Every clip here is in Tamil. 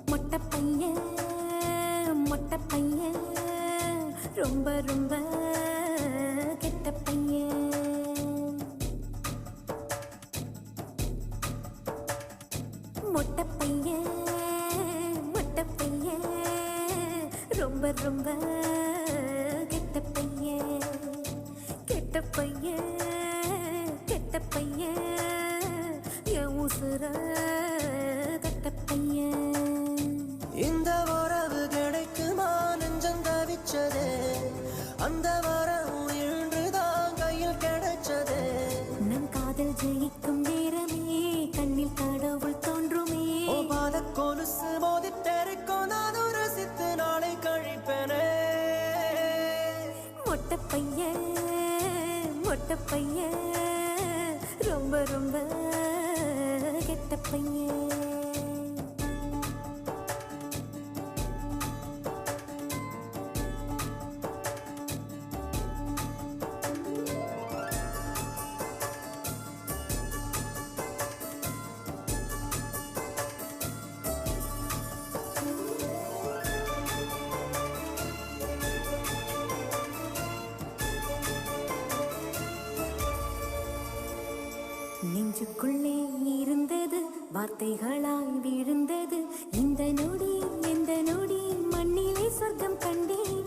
மொட்டை பையன் மொட்டை பையன் ரொம்ப ரொம்ப கெட்ட பையன். மொட்டை பையன் மொட்டை பையன் ரொம்ப ரொம்ப கெட்ட பையன். கெட்ட பையன் கெட்ட பையன் என் உசுர கெட்ட பையன். இந்த உறவு கிடைக்குமா நெஞ்சம் தவிச்சதே, அந்த வரவு இன்றுதான் கையில் கிடைச்சதே. நம் காதல் ஜெயிக்கும் நேரமே கண்ணில் கடவுள் தோன்றுமே. ஓ பாத கொலுசு மோதி தெருக்கும் நான் ரசித்து நாளை கழிப்பேனே. மொட்டை பையன் மொட்டை பையன் ரொம்ப ரொம்ப கெட்ட பையன். நெஞ்சுக்குள்ளே இருந்தது வார்த்தைகளாய் விழுந்தது. இந்த நொடி எந்த நொடி மண்ணிலே சொர்க்கம் கண்டேன்.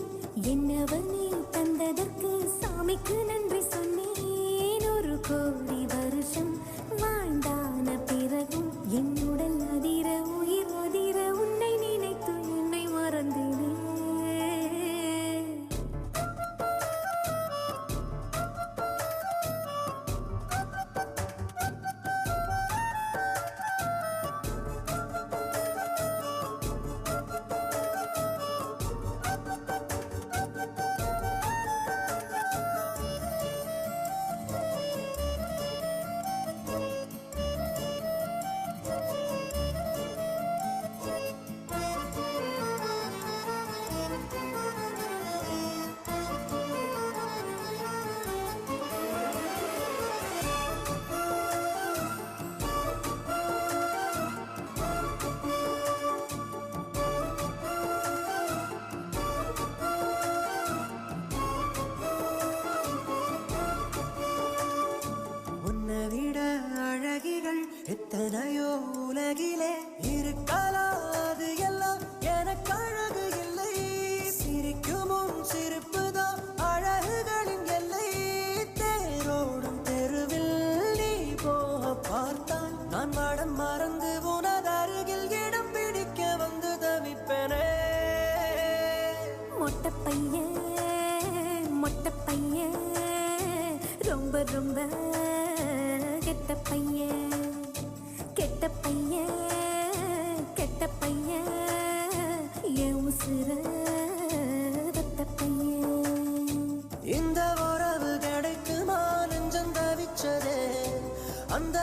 என்னவனே தந்ததற்கு சாமிக்கு நன்றி சொன்னேன். ஒரு கோடி வருஷம் வாழ்ந்தான பிறகும் என் உடல் அதிர உயிர் அதிர உன்னை நினைத்து என்னை மறந்தேனே. அழகிகள் எத்தனையோ உலகிலே இருக்கலாது எல்லாம் எனக்கு அழகு இல்லை. சிரிக்கும் உன் சிரிப்புதான் அழகுகளின் எல்லை. தேரோடும் தெருவில் நீ போக பார்த்தால் நான் மடம் மறந்து உனது அருகில் இடம் பிடிக்க வந்து தவிப்பேனே. மொட்டை பையன் மொட்டை பையன் ரொம்ப ரொம்ப கெட்ட பையன். கெட்ட பையன் கெட்ட பையன் என் உசுர கெட்ட பையன். இந்த உறவு கிடைக்குமா நெஞ்சம் தவிச்சதே, அந்த